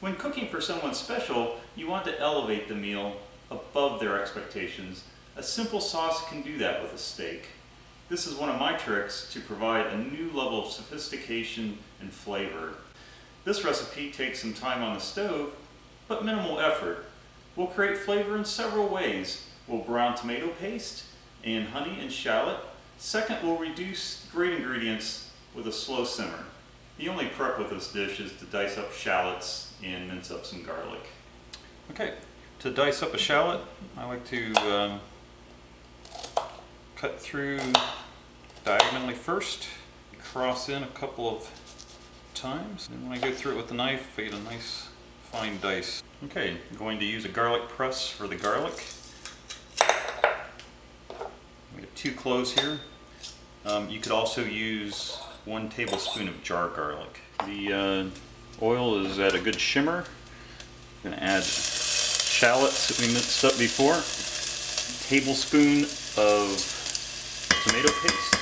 When cooking for someone special, you want to elevate the meal above their expectations. A simple sauce can do that with a steak. This is one of my tricks to provide a new level of sophistication and flavor. This recipe takes some time on the stove, but minimal effort. We'll create flavor in several ways. We'll brown tomato paste and honey and shallot. Second, we'll reduce great ingredients with a slow simmer. The only prep with this dish is to dice up shallots and mince up some garlic. Okay, to dice up a shallot, I like to cut through diagonally first, cross in a couple of times, and when I go through it with the knife, I get a nice fine dice. Okay, I'm going to use a garlic press for the garlic. We have 2 cloves here. You could also use 1 tablespoon of jar garlic. The oil is at a good shimmer. I'm going to add shallots that we minced up before. A tablespoon of tomato paste.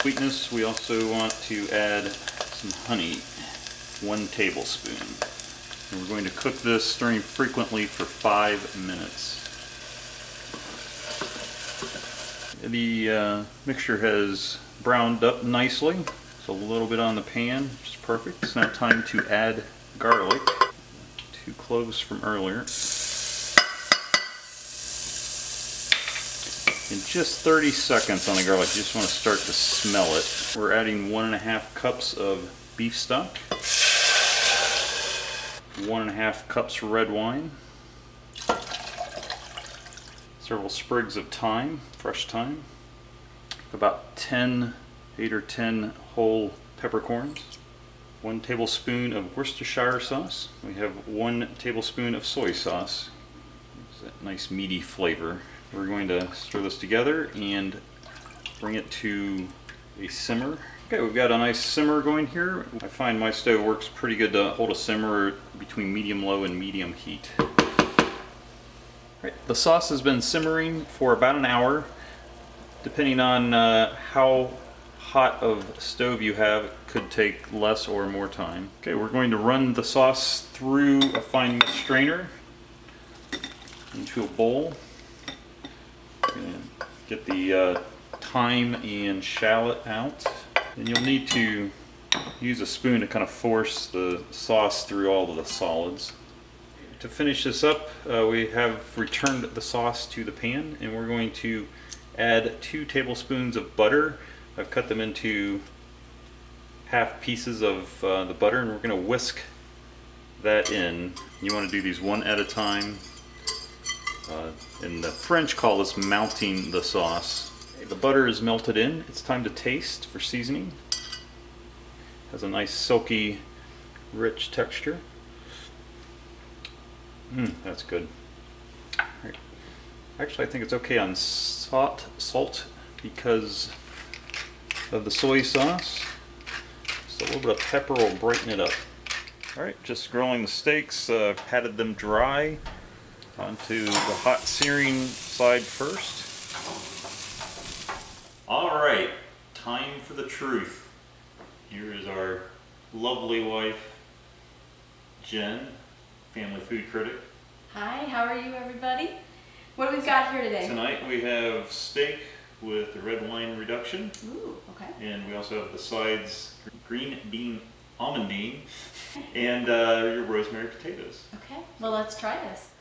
Sweetness, we also want to add some honey, 1 tablespoon. And we're going to cook this stirring frequently for 5 minutes. The mixture has browned up nicely. It's a little bit on the pan, which is perfect. It's now time to add garlic. 2 cloves from earlier. In just 30 seconds on the garlic, you just want to start to smell it. We're adding 1.5 cups of beef stock, 1.5 cups red wine, several sprigs of thyme, fresh thyme, about 8 or 10 whole peppercorns, 1 tablespoon of Worcestershire sauce. We have 1 tablespoon of soy sauce. It's that nice meaty flavor. We're going to stir this together and bring it to a simmer. Okay, we've got a nice simmer going here. I find my stove works pretty good to hold a simmer between medium-low and medium heat. Right, the sauce has been simmering for about an hour. Depending on how hot of stove you have, it could take less or more time. Okay, we're going to run the sauce through a fine mesh strainer into a bowl. And get the thyme and shallot out. And you'll need to use a spoon to kind of force the sauce through all of the solids. To finish this up, we have returned the sauce to the pan, and we're going to add 2 tablespoons of butter. I've cut them into half pieces of the butter, and we're going to whisk that in. You want to do these one at a time. And the French call this melting the sauce. The butter is melted in. It's time to taste for seasoning. Has a nice silky, rich texture. That's good. Right. Actually, I think it's okay on salt because of the soy sauce. Just a little bit of pepper will brighten it up. Alright, just grilling the steaks. Patted them dry onto the hot searing side first. Alright, time for the truth. Here is our lovely wife, Jen, family food critic. Hi, how are you everybody? What do we got here today? Tonight we have steak with the red wine reduction. Ooh, okay. And we also have the sides, green bean, almond bean, and your rosemary potatoes. Okay, well let's try this.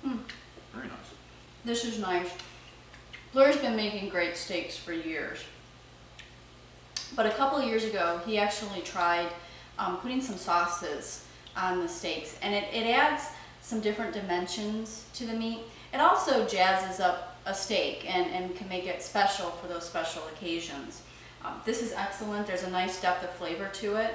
Very nice. This is nice. Blair's been making great steaks for years. But a couple of years ago, he actually tried putting some sauces on the steaks, and it adds some different dimensions to the meat. It also jazzes up a steak and can make it special for those special occasions. This is excellent. There's a nice depth of flavor to it,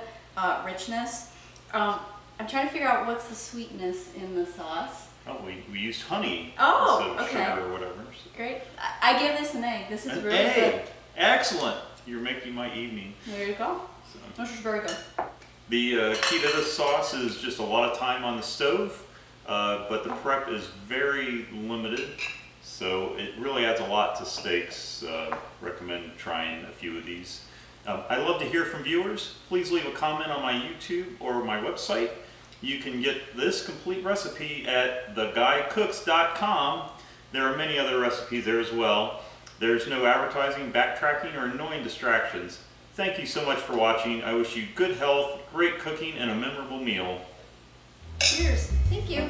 richness. I'm trying to figure out what's the sweetness in the sauce. Oh, we used honey Oh, instead of okay. sugar or whatever. So. Great. I give this an A. This is An really A. good. Excellent. You're making my evening. There you go. So. This is very good. The key to this sauce is just a lot of time on the stove, but the prep is very limited. So it really adds a lot to steaks. Recommend trying a few of these. I love to hear from viewers. Please leave a comment on my YouTube or my website. You can get this complete recipe at theguycooks.com. There are many other recipes there as well. There's no advertising, backtracking, or annoying distractions. Thank you so much for watching. I wish you good health, great cooking, and a memorable meal. Cheers. Thank you.